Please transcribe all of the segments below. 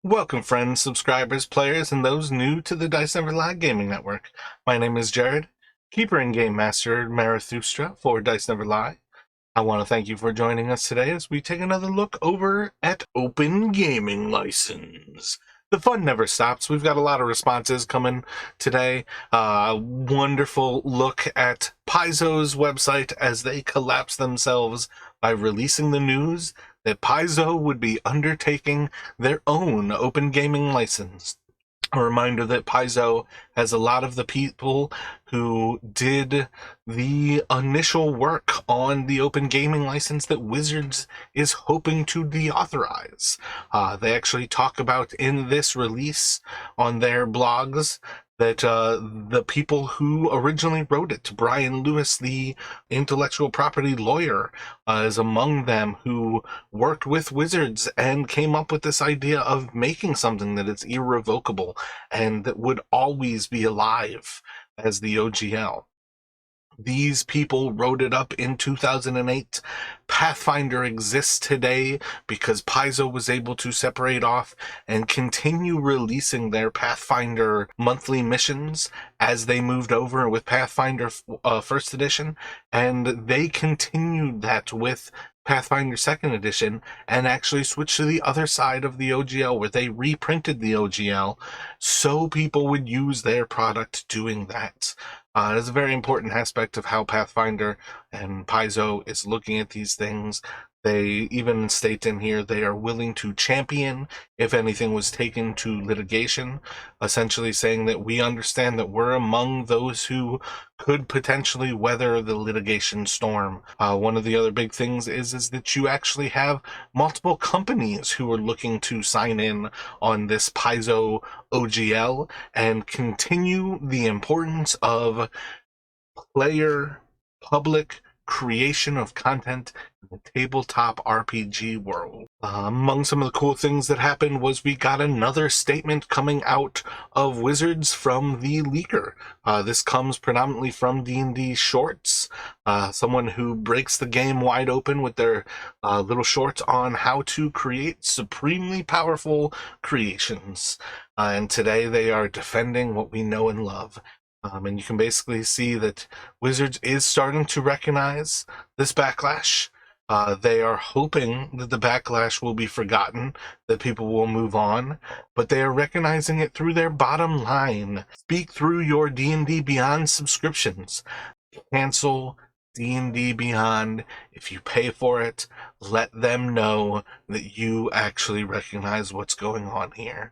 Welcome friends, subscribers, players, and those new to the Dice Never Lie Gaming Network. My name is Jared, Keeper and Game Master Marathustra for Dice Never Lie. I want to thank you for joining us today as we take another look over at Open Gaming License. The fun never stops. We've got a lot of responses coming today. Wonderful look at Paizo's website as they collapse themselves by releasing the news that Paizo would be undertaking their own open gaming license. A reminder that Paizo has a lot of the people who did the initial work on the open gaming license that Wizards is hoping to deauthorize. They actually talk about in this release on their blogs that the people who originally wrote it, Brian Lewis, the intellectual property lawyer, is among them, who worked with Wizards and came up with this idea of making something that is irrevocable and that would always be alive as the OGL. These people wrote it up in 2008. Pathfinder exists today because Paizo was able to separate off and continue releasing their Pathfinder monthly missions as they moved over with Pathfinder First Edition, and they continued that with Pathfinder 2nd Edition and actually switched to the other side of the OGL where they reprinted the OGL so people would use their product doing that. It is a very important aspect of how Pathfinder and Paizo is looking at these things. They even state in here they are willing to champion if anything was taken to litigation, essentially saying that we understand that we're among those who could potentially weather the litigation storm. One of the other big things is that you actually have multiple companies who are looking to sign in on this Paizo OGL and continue the importance of player public creation of content in the tabletop RPG world. Among some of the cool things that happened was we got another statement coming out of Wizards from the leaker. This comes predominantly from D&D Shorts, someone who breaks the game wide open with their little shorts on how to create supremely powerful creations. And today they are defending what we know and love. And you can basically see that Wizards is starting to recognize this backlash. They are hoping that the backlash will be forgotten, that people will move on, but they are recognizing it through their bottom line. Speak through your D&D Beyond subscriptions. Cancel D&D Beyond. If you pay for it, let them know that you actually recognize what's going on here.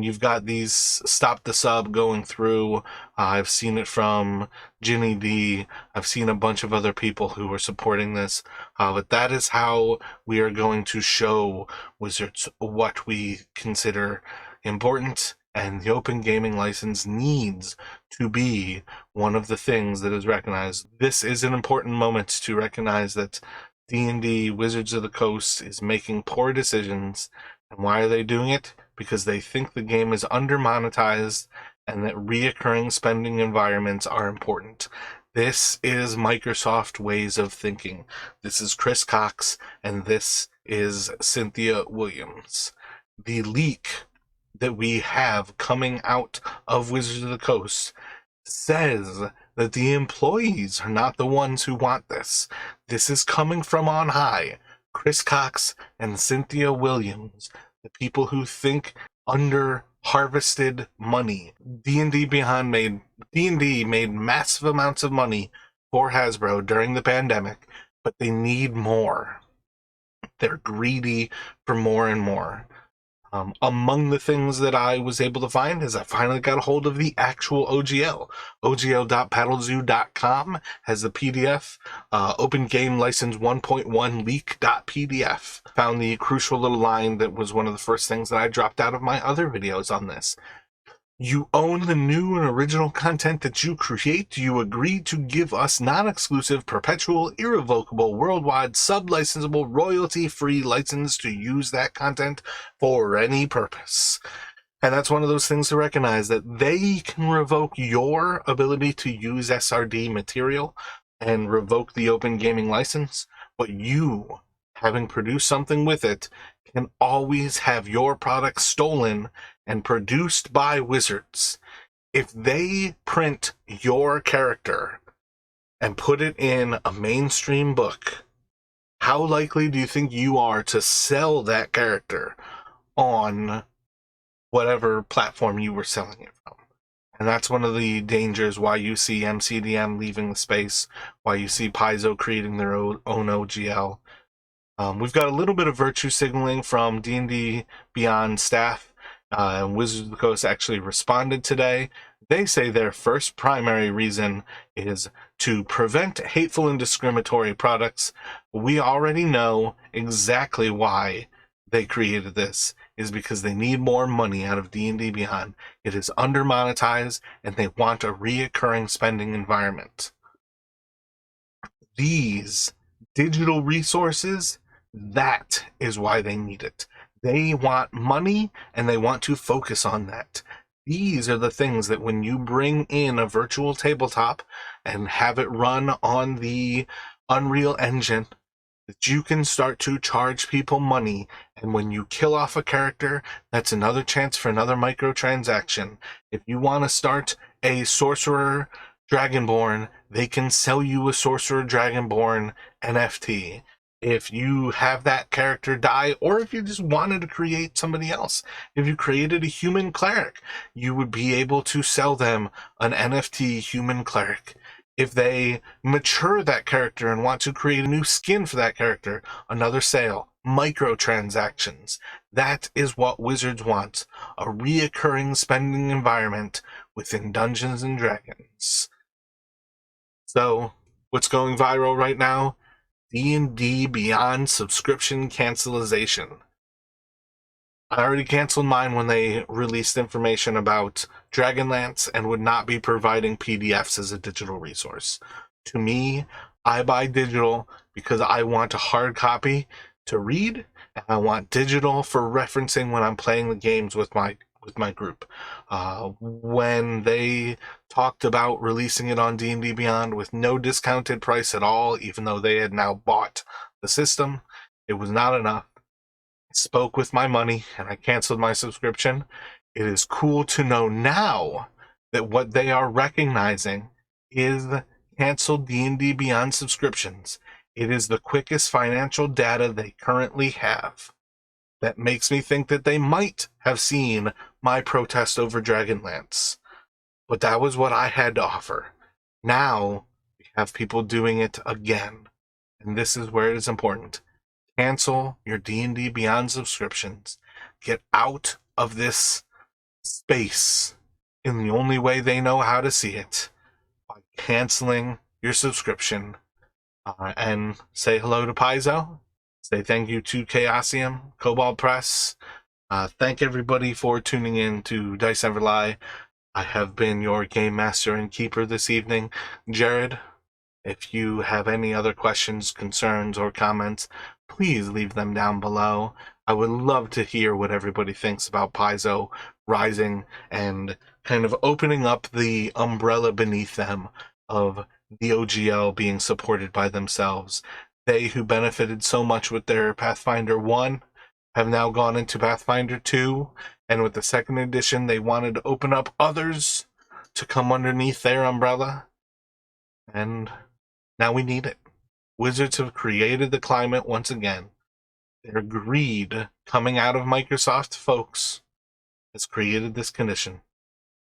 You've got these Stop the Sub going through. I've seen it from Ginny D. I've seen a bunch of other people who are supporting this. But that is how we are going to show Wizards what we consider important, and the open gaming license needs to be one of the things that is recognized. This is an important moment to recognize that D&D Wizards of the Coast is making poor decisions. And why are they doing it? Because they think the game is under-monetized and that reoccurring spending environments are important. This is Microsoft ways of thinking. This is Chris Cox, and this is Cynthia Williams. The leak that we have coming out of Wizards of the Coast says that the employees are not the ones who want this. This is coming from on high. Chris Cox and Cynthia Williams, the people who think under harvested money. D&D made massive amounts of money for Hasbro during the pandemic, but they need more. They're greedy for more and more. Among the things that I was able to find is I finally got a hold of the actual OGL. OGL.paddlezoo.com has the PDF. Open Game License 1.1 leak.pdf. Found the crucial little line that was one of the first things that I dropped out of my other videos on this. You own the new and original content that you create. You agree to give us non-exclusive, perpetual, irrevocable, worldwide, sub-licensable, royalty-free license to use that content for any purpose. And that's one of those things to recognize, that they can revoke your ability to use SRD material and revoke the open gaming license, but you having produced something with it, can always have your product stolen and produced by Wizards. If they print your character and put it in a mainstream book, how likely do you think you are to sell that character on whatever platform you were selling it from? And that's one of the dangers why you see MCDM leaving the space, why you see Paizo creating their own OGL. We've got a little bit of virtue signaling from D&D Beyond staff. Wizards of the Coast actually responded today. They say their first primary reason is to prevent hateful and discriminatory products. We already know exactly why they created this, is because they need more money out of D&D Beyond. It is under monetized, and they want a reoccurring spending environment. These digital resources, that is why they need it. They want money, and they want to focus on that. These are the things that when you bring in a virtual tabletop and have it run on the Unreal Engine, that you can start to charge people money, and when you kill off a character, that's another chance for another microtransaction. If you want to start a Sorcerer Dragonborn, they can sell you a Sorcerer Dragonborn NFT. If you have that character die, or if you just wanted to create somebody else, if you created a human cleric, you would be able to sell them an NFT human cleric. If they mature that character and want to create a new skin for that character, another sale, microtransactions. That is what Wizards wants, a reoccurring spending environment within Dungeons and Dragons. So, what's going viral right now? D&D Beyond subscription cancellation. I already canceled mine when they released information about Dragonlance and would not be providing PDFs as a digital resource. To me, I buy digital because I want a hard copy to read, and I want digital for referencing when I'm playing the games with my group. When they talked about releasing it on D&D Beyond with no discounted price at all, even though they had now bought the system, it was not enough. I spoke with my money and I canceled my subscription. It is cool to know now that what they are recognizing is canceled D&D Beyond subscriptions. It is the quickest financial data they currently have. That makes me think that they might have seen my protest over Dragonlance. But that was what I had to offer. Now we have people doing it again. And this is where it is important. Cancel your D&D Beyond subscriptions. Get out of this space in the only way they know how to see it, by canceling your subscription. And say hello to Paizo. Say thank you to Chaosium, Cobalt Press. Thank everybody for tuning in to Dice Never Lie. I have been your Game Master and Keeper this evening, Jared. If you have any other questions, concerns, or comments, please leave them down below. I would love to hear what everybody thinks about Paizo rising and kind of opening up the umbrella beneath them of the OGL being supported by themselves. They who benefited so much with their Pathfinder 1 have now gone into Pathfinder 2, and with the second edition, they wanted to open up others to come underneath their umbrella, and now we need it. Wizards have created the climate once again. Their greed coming out of Microsoft folks has created this condition.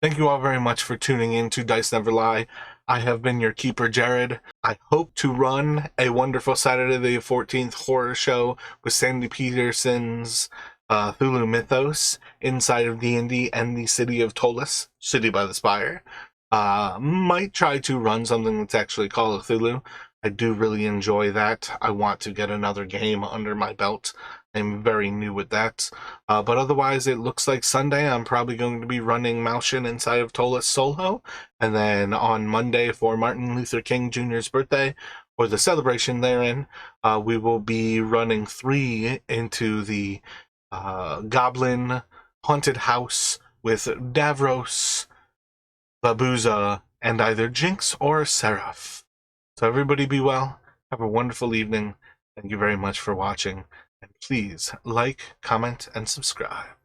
Thank you all very much for tuning in to Dice Never Lie. I have been your keeper, Jared. I hope to run a wonderful Saturday the 14th horror show with Sandy Peterson's Cthulhu Mythos inside of D&D and the city of Tolis, City by the Spire. Might try to run something that's actually called Cthulhu. I do really enjoy that. I want to get another game under my belt. I'm very new with that. But otherwise, it looks like Sunday I'm probably going to be running Malshin inside of Tolis solo. And then on Monday for Martin Luther King Jr.'s birthday, or the celebration therein, we will be running 3 into the Goblin Haunted House with Davros, Babuza, and either Jinx or Seraph. So everybody be well. Have a wonderful evening. Thank you very much for watching, and please like, comment, and subscribe.